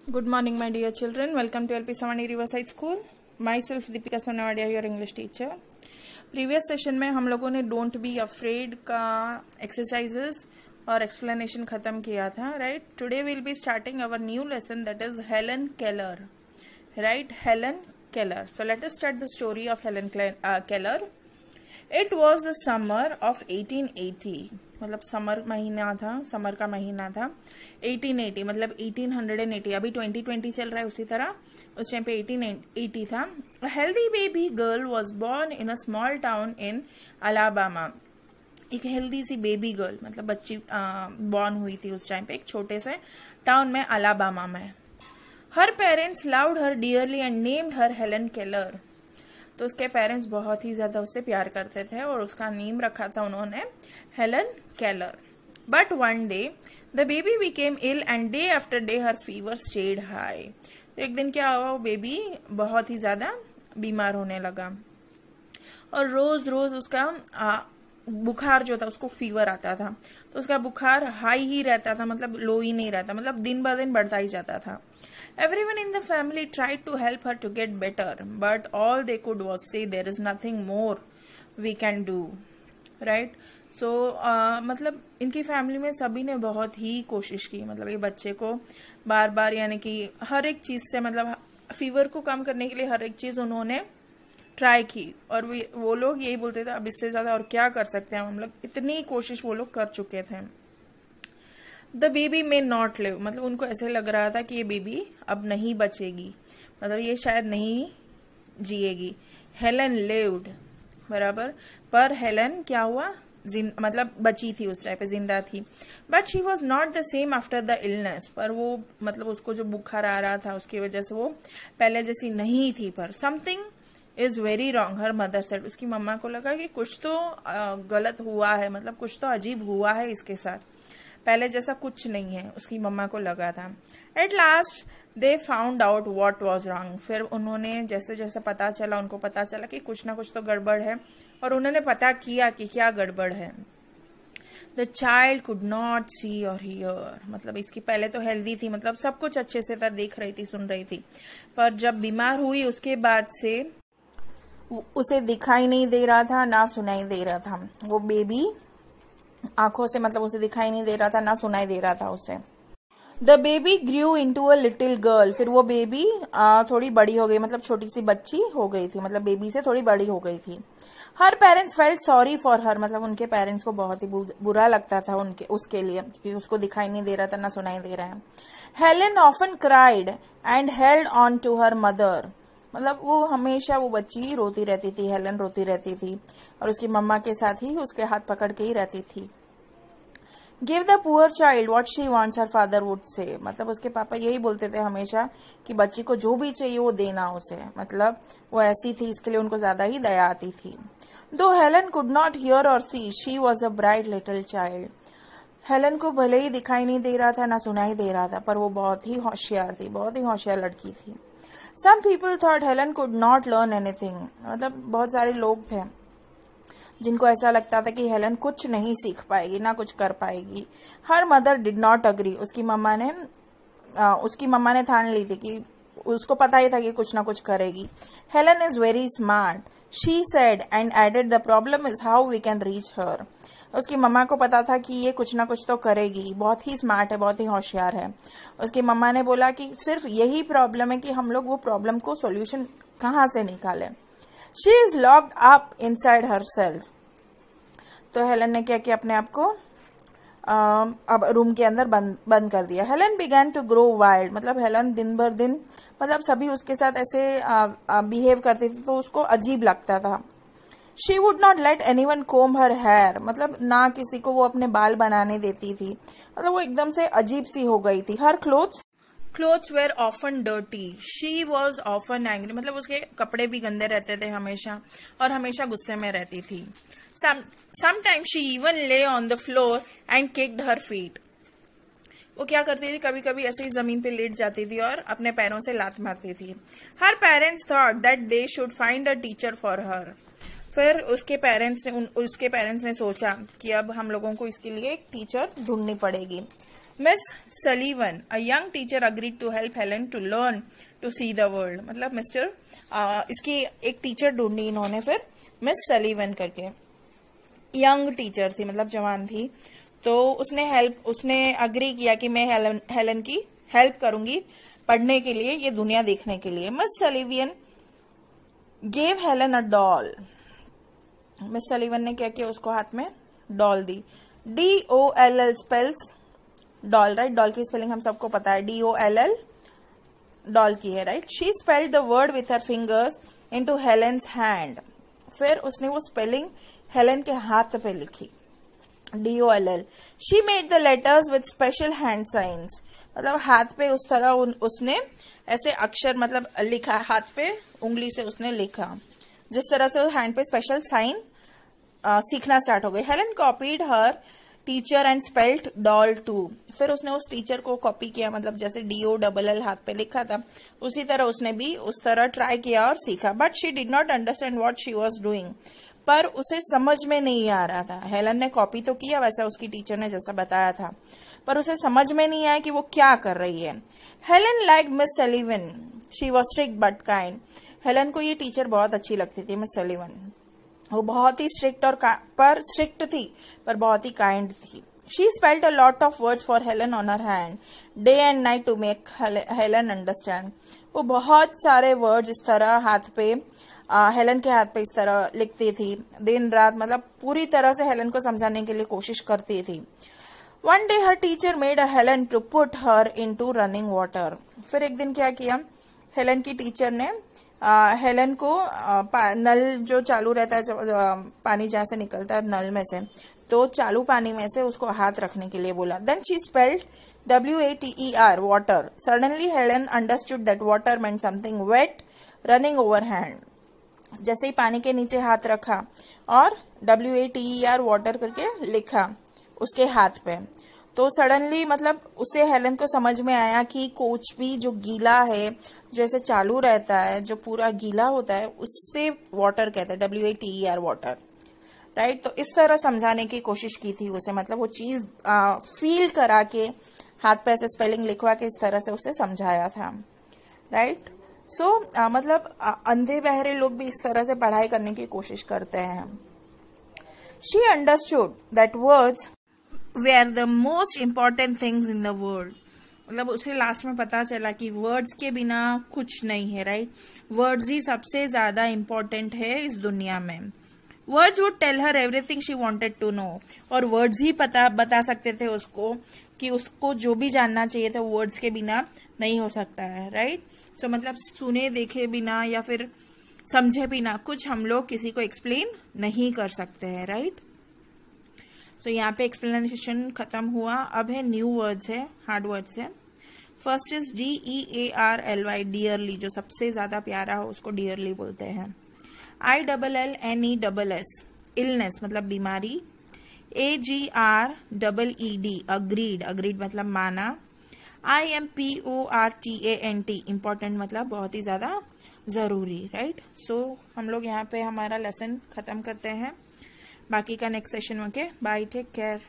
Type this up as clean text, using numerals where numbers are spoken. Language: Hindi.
Good morning, my dear children. Welcome to LP Savani Riverside School. Myself Deepika Sonawadia, your English teacher. Previous session में हम लोगों ने डोंट बी अफ्रेड का एक्सरसाइजेस और एक्सप्लेनेशन खत्म किया था, right. Today will be starting our new lesson that is Helen Keller, right. Helen Keller. So let us start the story of Helen Keller. It was the summer of 1880. मतलब समर का महीना था 1880, मतलब 1880. अभी 2020 चल रहा है, उसी तरह उस टाइम पे 1880 था. A healthy baby girl was born in a small town in Alabama. एक हेल्दी सी बेबी गर्ल, मतलब बच्ची बॉर्न हुई थी उस टाइम पे एक छोटे से टाउन में, अलाबामा में. Her parents loved her dearly and named her Helen Keller. तो उसके पेरेंट्स बहुत ही ज्यादा उससे प्यार करते थे और उसका नेम रखा था उन्होंने Helen Keller. But one day the baby became ill and day after day her fever stayed high. तो एक दिन क्या हुआ, वो बेबी बहुत ही ज्यादा बीमार होने लगा और रोज रोज उसका बुखार जो था, उसको फीवर आता था. तो उसका बुखार हाई ही रहता था, मतलब लो ही नहीं रहता, मतलब दिन ब दिन बढ़ता ही जाता था. Everyone in the family tried to help her to get better, but all they could was say there is nothing more we can do, right? So मतलब इनकी फैमिली में सभी ने बहुत ही कोशिश की, मतलब ये बच्चे को बार बार, यानी कि हर एक चीज से, मतलब फीवर को कम करने के लिए हर एक चीज उन्होंने ट्राई की. और वो लोग यही बोलते थे अब इससे ज्यादा और क्या कर सकते हैं हम लोग, इतनी कोशिश वो लोग कर चुके थे. The baby may not live, मतलब उनको ऐसे लग रहा था कि ये बेबी अब नहीं बचेगी, मतलब ये शायद नहीं जिएगी. हेलन लिव्ड, बराबर. पर हेलन क्या हुआ, मतलब बची थी, उस टाइम पे जिंदा थी. But she was not the same after the illness. पर वो, मतलब उसको जो बुखार आ रहा था उसकी वजह से वो पहले जैसी नहीं थी. पर something is very wrong her mother said. उसकी मम्मा को लगा कि कुछ तो गलत हुआ है, मतलब कुछ तो अजीब हुआ है इसके साथ, पहले जैसा कुछ नहीं है, उसकी मम्मा को लगा था. At last they found out what was wrong. फिर उन्होंने जैसे जैसे पता चला, उनको पता चला कि कुछ ना कुछ तो गड़बड़ है, और उन्होंने पता किया कि क्या गड़बड़ है. द चाइल्ड कुड नॉट सी और हियर. मतलब इसकी पहले तो हेल्दी थी, मतलब सब कुछ अच्छे से था, देख रही थी, सुन रही थी. पर जब बीमार हुई उसके बाद से उसे दिखाई नहीं दे रहा था, ना सुनाई दे रहा था. वो बेबी आंखों से, मतलब उसे दिखाई नहीं दे रहा था, ना सुनाई दे रहा था उसे. The baby grew into a little girl. फिर वो बेबी थोड़ी बड़ी हो गई, मतलब छोटी सी बच्ची हो गई थी, मतलब बेबी से थोड़ी बड़ी हो गई थी. Her parents felt sorry for her. मतलब उनके पेरेंट्स को बहुत ही बुरा लगता था उसके लिए, क्योंकि उसको दिखाई नहीं दे रहा था, ना सुनाई दे रहा है. Helen often cried and held on to her mother. मतलब वो हमेशा, वो बच्ची रोती रहती थी, हेलन रोती रहती थी, और उसकी मम्मा के साथ ही उसके हाथ पकड़ के ही रहती थी. Give the poor child what she wants her father would say. मतलब उसके पापा यही बोलते थे हमेशा कि बच्ची को जो भी चाहिए वो देना उसे. मतलब वो ऐसी थी, इसके लिए उनको ज्यादा ही दया आती थी. दो हेलन कुड नॉट हियर और see, she was a bright little child. Helen को भले ही दिखाई नहीं दे रहा था, ना सुनाई दे रहा था, पर वो बहुत ही होशियार थी, बहुत ही होशियार लड़की थी. Some people thought Helen could not learn anything. मतलब बहुत सारे लोग थे जिनको ऐसा लगता था कि हेलन कुछ नहीं सीख पाएगी, ना कुछ कर पाएगी. Her mother did not agree. उसकी मम्मा ने ठान ली थी कि उसको पता ही था कि कुछ ना कुछ करेगी. Helen is very smart, she said, and added the problem is how we can reach her. उसकी मम्मा को पता था कि ये कुछ ना कुछ तो करेगी, बहुत ही स्मार्ट है, बहुत ही होशियार है. उसकी मम्मा ने बोला कि सिर्फ यही प्रॉब्लम है कि हम लोग वो प्रॉब्लम को सॉल्यूशन कहाँ से निकालें. She is locked up inside her self. तो हेलन ने क्या किया, अपने आप को अब रूम के अंदर बंद कर दिया. Helen began to grow wild. मतलब हेलन दिन भर दिन, मतलब सभी उसके साथ ऐसे बिहेव करते थे, तो उसको अजीब लगता था. She would not let anyone comb her hair. मतलब ना किसी को वो अपने बाल बनाने देती थी, मतलब वो एकदम से अजीब सी हो गई थी. Her clothes were often dirty, she was often angry. मतलब उसके कपड़े भी गंदे रहते थे हमेशा, और हमेशा गुस्से में रहती थी. समटाइम्स शी इवन ले on the floor and kicked her feet. वो क्या करती थी, कभी कभी ऐसे ही जमीन पे लेट जाती थी और अपने पैरों से लात मारती थी. Her parents thought that they should find a teacher for her. फिर उसके पेरेंट्स ने सोचा कि अब हम लोगों को इसके लिए एक टीचर ढूंढनी पड़ेगी. Miss Sullivan a young teacher agreed to help Helen to learn to see the world. मतलब मिस्टर इसकी एक टीचर ढूंढी इन्होंने फिर मिस सलीवन करके, यंग टीचर थी मतलब जवान थी, तो उसने अग्री किया कि मैं हेलन की हेल्प करूंगी पढ़ने के लिए, ये दुनिया देखने के लिए। Miss Sullivan gave Helen a doll. Miss Sullivan ने क्या किया, उसको हाथ में डॉल दी। DOLL spells doll, right. Doll की स्पेलिंग हम सबको पता है, DOLL डॉल की है, right. She spelled the word with her fingers into Helen's hand. फिर उसने वो स्पेलिंग हेलन के हाथ पे लिखी, DOLL। She made the letters with special hand science. मतलब हाथ पे उस तरह उसने ऐसे अक्षर मतलब लिखा, हाथ पे उंगली से उसने लिखा, जिस तरह से हैंड पे स्पेशल साइन सीखना स्टार्ट हो गई। Helen copied her teacher and spelled doll too. फिर उसने उस टीचर को कॉपी किया, मतलब जैसे DOLL हाथ पे लिखा था उसी तरह उसने भी उस तरह ट्राई किया और सीखा। But she did not understand what she was doing. पर उसे समझ में नहीं आ रहा था। हेलन ने कॉपी तो किया वैसा उसकी टीचर ने जैसा बताया था, पर उसे समझ में नहीं आया कि वो क्या कर रही है। Helen like miss Sullivan, she was strict but kind. Helen को ये टीचर बहुत अच्छी लगती थी, मिस सलीवन। वो बहुत ही स्ट्रिक्ट थी पर बहुत ही काइंड थी। She spelled a lot of words for Helen on her hand day and night to make Helen understand. वो बहुत सारे वर्ड्स इस तरह हाथ पे हेलन के हाथ पे इस तरह लिखती थी दिन रात, मतलब पूरी तरह से हेलन को समझाने के लिए कोशिश करती थी। One day her teacher made a Helen to put her into running water. फिर एक दिन क्या किया, हेलन की टीचर ने हेलन को नल जो चालू रहता है, पानी जहां से निकलता है नल में से, तो चालू पानी में से उसको हाथ रखने के लिए बोला। Then she spelled WATER water. Suddenly Helen understood that water meant something wet running over hand. जैसे ही पानी के नीचे हाथ रखा और WATER वाटर करके लिखा उसके हाथ पे, तो सडनली मतलब उसे हेलन को समझ में आया कि कुछ भी जो गीला है, जो ऐसे चालू रहता है, जो पूरा गीला होता है, उससे वाटर कहते हैं, WATER वाटर, राइट। तो इस तरह समझाने की कोशिश की थी उसे, मतलब वो चीज फील करा के हाथ पे ऐसे स्पेलिंग लिखवा के इस तरह से उसे समझाया था, राइट। सो मतलब अंधे बहरे लोग भी इस तरह से पढ़ाई करने की कोशिश करते हैं। She understood that words were the most important things in the world. मतलब उसे लास्ट में पता चला कि वर्ड्स के बिना कुछ नहीं है, राइट। वर्ड्स ही सबसे ज्यादा इम्पोर्टेंट है इस दुनिया में। Words would tell her everything she wanted to know. और वर्ड्स ही बता सकते थे उसको कि उसको जो भी जानना चाहिए था वर्ड्स के बिना नहीं हो सकता है, राइट। सो मतलब सुने देखे बिना या फिर समझे बिना कुछ हम लोग किसी को एक्सप्लेन नहीं कर सकते हैं, राइट। सो यहाँ पे एक्सप्लेनेशन खत्म हुआ। अब है न्यू वर्ड्स है, हार्ड वर्ड्स है। फर्स्ट इज DEARLY, डियरली, जो सबसे ज्यादा प्यारा हो उसको डियरली बोलते हैं। ILLNESS, इलनेस मतलब बीमारी। AGREED, अग्रीड, अग्रीड मतलब माना। IMPORTANT, इम्पोर्टेंट मतलब बहुत ही ज्यादा जरूरी, राइट। सो हम लोग यहाँ पे हमारा लेसन खत्म करते हैं, बाकी का नेक्स्ट सेशन में। Okay, bye, take care.